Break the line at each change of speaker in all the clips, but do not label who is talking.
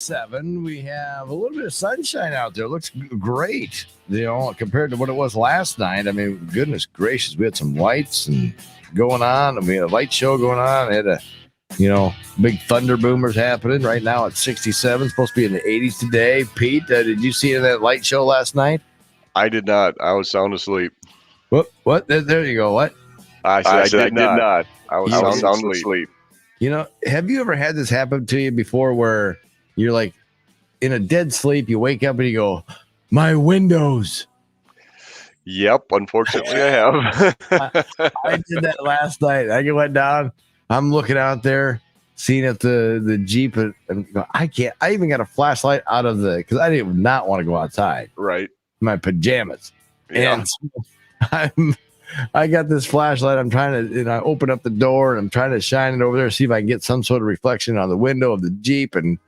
7. We have a little bit of sunshine out there. It looks great, compared to what it was last night. I mean, goodness gracious, we had some lights and going on. We had a light show going on. I had big thunder boomers happening right now at 67. Supposed to be in the 80s today. Pete, did you see that light show last night?
I did not. I was sound asleep.
What? There you go. What?
I said I did not. I was sound asleep.
Have you ever had this happen to you before where you're like in a dead sleep, you wake up and you go, my windows?
Yep, unfortunately I have.
I did that last night. I went down, I'm looking out there, seeing if the Jeep, and I can't. I even got a flashlight out of because I did not want to go outside.
Right.
My pajamas.
Yeah.
And I got this flashlight. I'm trying to, I open up the door and I'm trying to shine it over there, see if I can get some sort of reflection on the window of the Jeep, and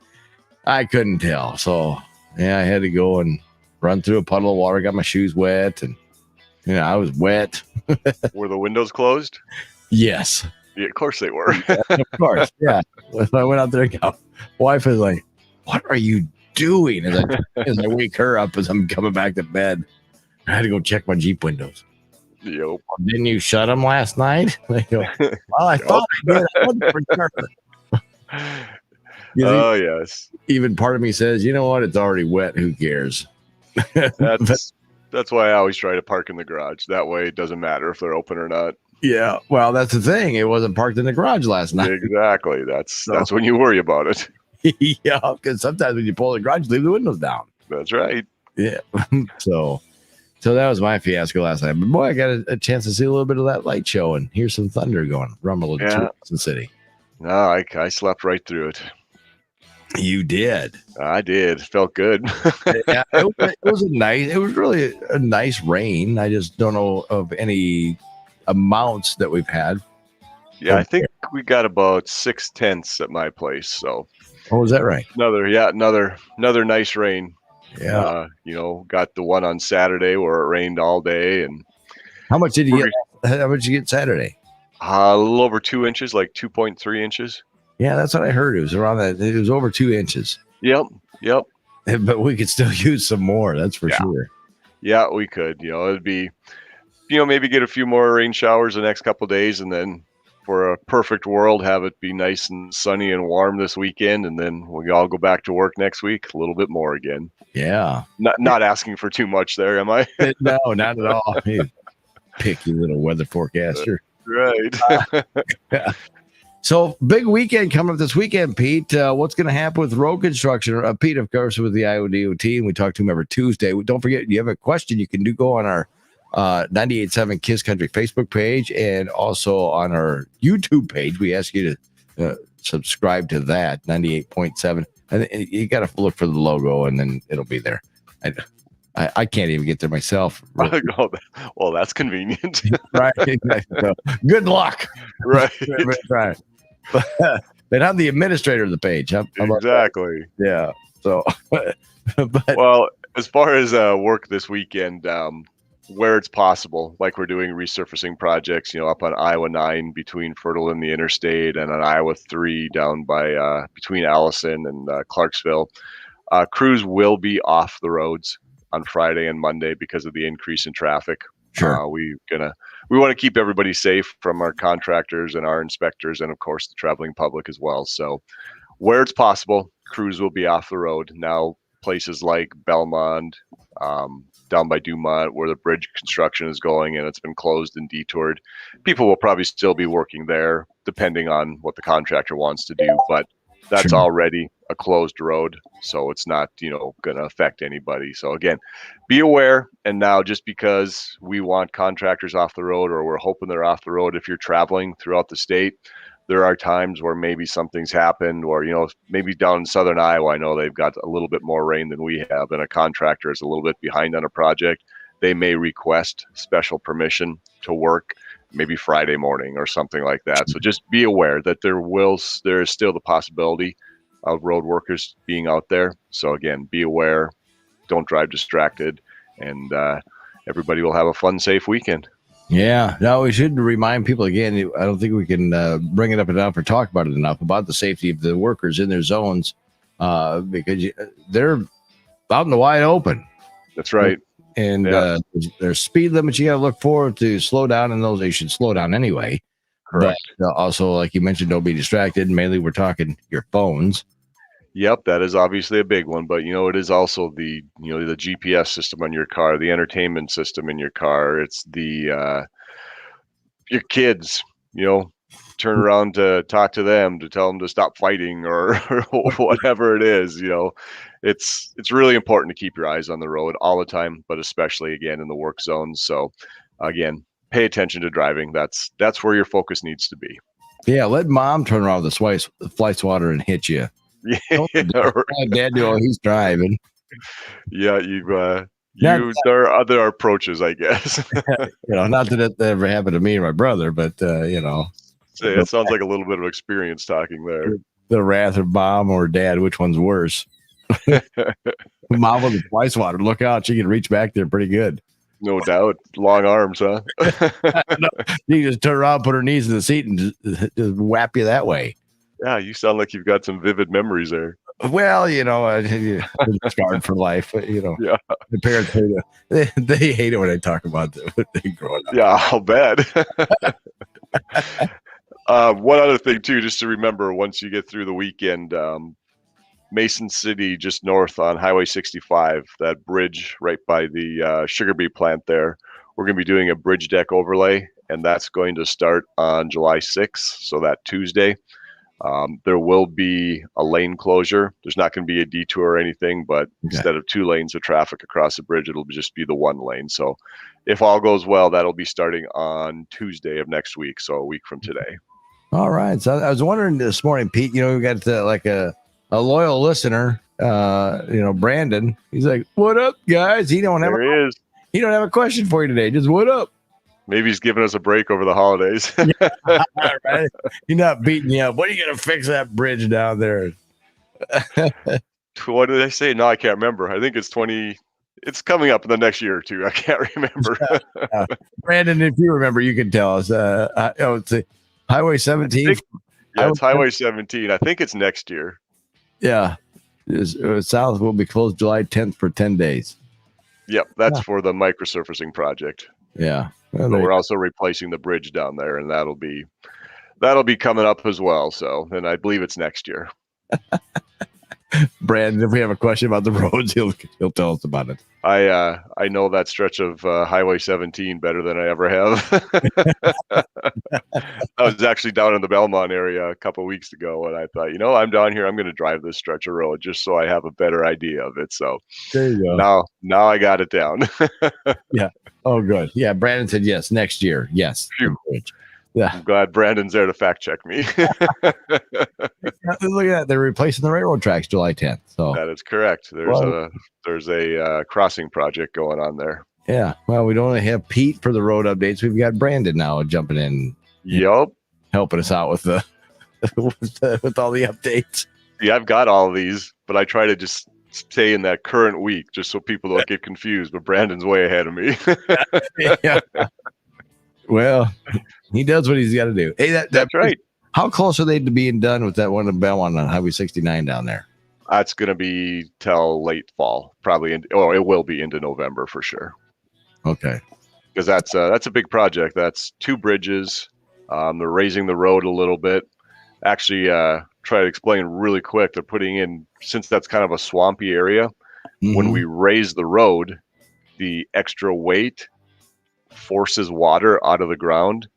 I couldn't tell. So yeah, I had to go and run through a puddle of water, got my shoes wet, and I was wet.
Were the windows closed?
Yes.
Yeah, of course they were.
Yeah, of course. Yeah. I went out there and my wife was like, what are you doing? As I wake her up as I'm coming back to bed, I had to go check my Jeep windows.
Yep.
Didn't you shut them last night? They go, well, I thought I did. I wasn't for sure.
Oh, yes.
Even part of me says, you know what? It's already wet. Who cares?
That's why I always try to park in the garage. That way it doesn't matter if they're open or not.
Yeah. Well, that's the thing. It wasn't parked in the garage last night.
Exactly. That's when you worry about it.
Yeah. Because sometimes when you pull the garage, leave the windows down.
That's right.
Yeah. So that was my fiasco last night. But boy, I got a chance to see a little bit of that light show and hear some thunder going, rumbling through Wilson City.
No, I slept right through it.
You did.
I did. Felt good.
Yeah, it was really a nice rain. I just don't know of any amounts that we've had.
Yeah, I think we got about 6/10 at my place. So.
Oh, is that right?
Another nice rain.
Yeah.
Got the one on Saturday where it rained all day. And
how much did you get? How much did you get Saturday?
A little over 2 inches, like 2.3 inches.
Yeah, that's what I heard. It was around that. It was over 2 inches.
Yep.
But we could still use some more. That's for sure.
Yeah, we could. It'd be, maybe get a few more rain showers the next couple of days, and then for a perfect world, have it be nice and sunny and warm this weekend, and then we all go back to work next week, a little bit more again.
Yeah.
Not asking for too much there, am I?
No, not at all. You picky little weather forecaster.
Right.
Yeah. So big weekend coming up this weekend, Pete. What's going to happen with road construction? Pete, of course, with the Iowa DOT, and we talk to him every Tuesday. Don't forget, you have a question, you can go on our 98.7 Kiss Country Facebook page and also on our YouTube page. We ask you to subscribe to that, 98.7. And you got to look for the logo, and then it'll be there. I can't even get there myself.
Well, that's convenient.
Right. So, good luck.
Right.
Right. But I'm the administrator of the page.
Exactly.
Yeah. So,
well, as far as work this weekend, where it's possible, like we're doing resurfacing projects, up on Iowa 9 between Fertile and the interstate, and on Iowa 3 down by between Allison and Clarksville. Crews will be off the roads on Friday and Monday because of the increase in traffic.
Sure.
We want to keep everybody safe from our contractors and our inspectors, and of course the traveling public as well. So where it's possible, crews will be off the road. Now, places like Belmont, down by Dumont, where the bridge construction is going and it's been closed and detoured, people will probably still be working there depending on what the contractor wants to do, but that's already a closed road, so it's not going to affect anybody. So again, be aware. And now, just because we want contractors off the road, or we're hoping they're off the road, if you're traveling throughout the state, there are times where maybe something's happened, or maybe down in southern Iowa, I know they've got a little bit more rain than we have, and a contractor is a little bit behind on a project. They may request special permission to work maybe Friday morning or something like that. So just be aware that there is still the possibility of road workers being out there. So again, be aware, don't drive distracted, and everybody will have a fun, safe weekend.
Yeah. Now, we should remind people again, I don't think we can bring it up enough or talk about it enough, about the safety of the workers in their zones. because they're out in the wide open.
That's right.
And there's speed limits you got to look for to slow down, and those they should slow down anyway.
Correct.
But also, like you mentioned, don't be distracted. Mainly, we're talking your phones.
Yep, that is obviously a big one, but it is also the the GPS system on your car, the entertainment system in your car. It's the your kids, turn around to talk to them, to tell them to stop fighting or whatever it is. It's really important to keep your eyes on the road all the time, but especially again in the work zones. So again, pay attention to driving. That's where your focus needs to be.
Yeah, let mom turn around with the fly swatter and hit you.
Yeah,
Dad, he's driving.
Yeah, there are other approaches, I guess.
Not that it ever happened to me or my brother, but
it sounds like a little bit of experience talking there.
The wrath of mom or dad, which one's worse? Mom with the fly swatter, look out, she can reach back there pretty good.
No doubt. Long arms, huh?
You just turn around, put her knees in the seat, and just whap you that way.
Yeah, you sound like you've got some vivid memories there.
Well, scarred for life.
Yeah.
The parents hate it. They hate it when I talk about they growing up.
Yeah, I'll bet. One other thing too, just to remember, once you get through the weekend, Mason City, just north on Highway 65, that bridge right by the sugar beet plant there, we're going to be doing a bridge deck overlay, and that's going to start on July 6th, so that Tuesday. There will be a lane closure. There's not going to be a detour or anything, but instead of 2 lanes of traffic across the bridge, it'll just be the 1 lane. So if all goes well, that'll be starting on Tuesday of next week, so a week from today. All right. So I was wondering this morning, Pete, we got like a loyal listener, Brandon. He's like, "What up, guys?" He don't have a question for you today. Just what up? Maybe he's giving us a break over the holidays. Right? He's not beating you up. What are you going to fix that bridge down there? What did I say? No, I can't remember. I think it's it's coming up in the next year or two. I can't remember. Brandon, if you remember, you can tell us. It's Highway 17. It's Highway 17. I think it's next year. Yeah. South will be closed July 10th for 10 days. Yep. That's for the microsurfacing project. Yeah. Well, but we're also replacing the bridge down there, and that'll be coming up as well. So, and I believe it's next year. Brandon, if we have a question about the roads, he'll tell us about it. I know that stretch of Highway 17 better than I ever have. I was actually down in the Belmont area a couple of weeks ago, and I thought, I'm down here. I'm going to drive this stretch of road just so I have a better idea of it. So there you go. Now I got it down. Yeah. Oh, good. Yeah. Brandon said yes. Next year. Yes. Yeah. I'm glad Brandon's there to fact check me. Look at that. They're replacing the railroad tracks July 10th. So that is correct. There's a crossing project going on there. Yeah. Well, we don't only have Pete for the road updates. We've got Brandon now jumping in. Yep. Helping us out with with all the updates. Yeah, I've got all of these, but I try to just stay in that current week just so people don't get confused. But Brandon's way ahead of me. Yeah. Well, he does what he's got to do. Hey, that's right. How close are they to being done with that one in Belmont on Highway 69 down there? That's going to be till late fall, probably. It will be into November for sure. Okay. Because that's a big project. That's 2 bridges. They're raising the road a little bit. Actually, try to explain really quick. They're putting in, since that's kind of a swampy area, when we raise the road, the extra weight forces water out of the ground.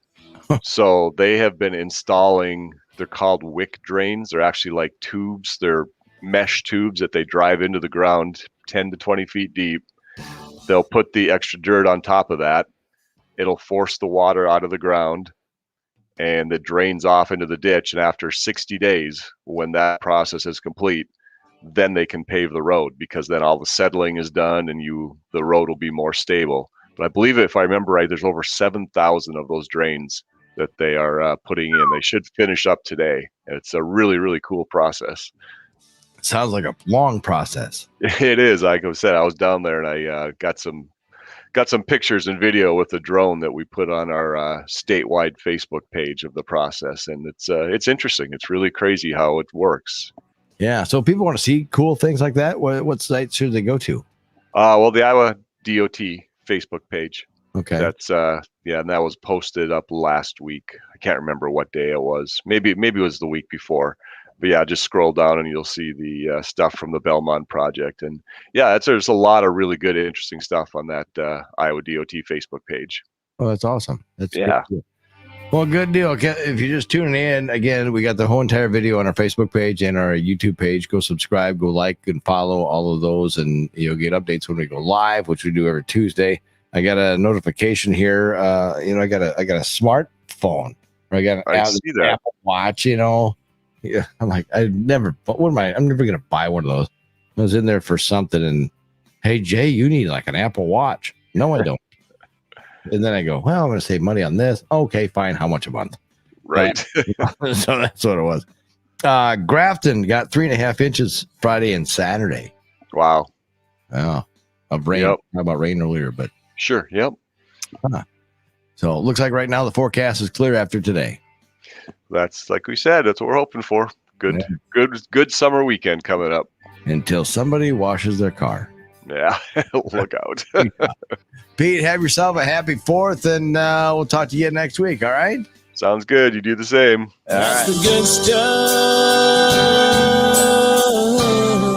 So they have been installing, they're called wick drains. They're actually like tubes. They're mesh tubes that they drive into the ground 10 to 20 feet deep. They'll put the extra dirt on top of that. It'll force the water out of the ground, and it drains off into the ditch. And after 60 days, when that process is complete, then they can pave the road, because then all the settling is done and the road will be more stable. But I believe, if I remember right, there's over 7,000 of those drains that they are putting in. They should finish up today. It's a really, really cool process. Sounds like a long process. It is. Like I said, I was down there and I got some pictures and video with the drone that we put on our statewide Facebook page of the process, and it's interesting. It's really crazy how it works.
Yeah. So if people want to see cool things like that, what sites should they go to?
Well, the Iowa DOT Facebook page.
Okay.
That's yeah, and that was posted up last week. I can't remember what day it was. Maybe it was the week before. But yeah, just scroll down and you'll see the stuff from the Belmont project. And yeah, there's a lot of really good, interesting stuff on that Iowa DOT Facebook page.
Oh, that's awesome. That's
Yeah.
good. Well, good deal. Okay, if you're just tuning in, again, we got the whole entire video on our Facebook page and our YouTube page. Go subscribe, go like and follow all of those, and you'll get updates when we go live, which we do every Tuesday. I got a notification here. I got a smartphone. Or I got
I see that.
Apple Watch. Yeah. I'm like, I'm never gonna buy one of those. I was in there for something, and hey, Jay, you need like an Apple Watch. No, I don't. And then I go, well, I'm going to save money on this. Okay, fine. How much a month?
Right.
So that's what it was. Grafton got 3.5 inches Friday and Saturday.
Wow.
Oh, of rain.
Yep.
How about rain earlier? But
Sure. Yep.
So it looks like right now the forecast is clear after today.
That's like we said. That's what we're hoping for. Good summer weekend coming up.
Until somebody washes their car.
Yeah. Look out.
Pete, have yourself a happy 4th, and we'll talk to you next week. All right.
Sounds good. You do the same.
All right.
That's the good stuff.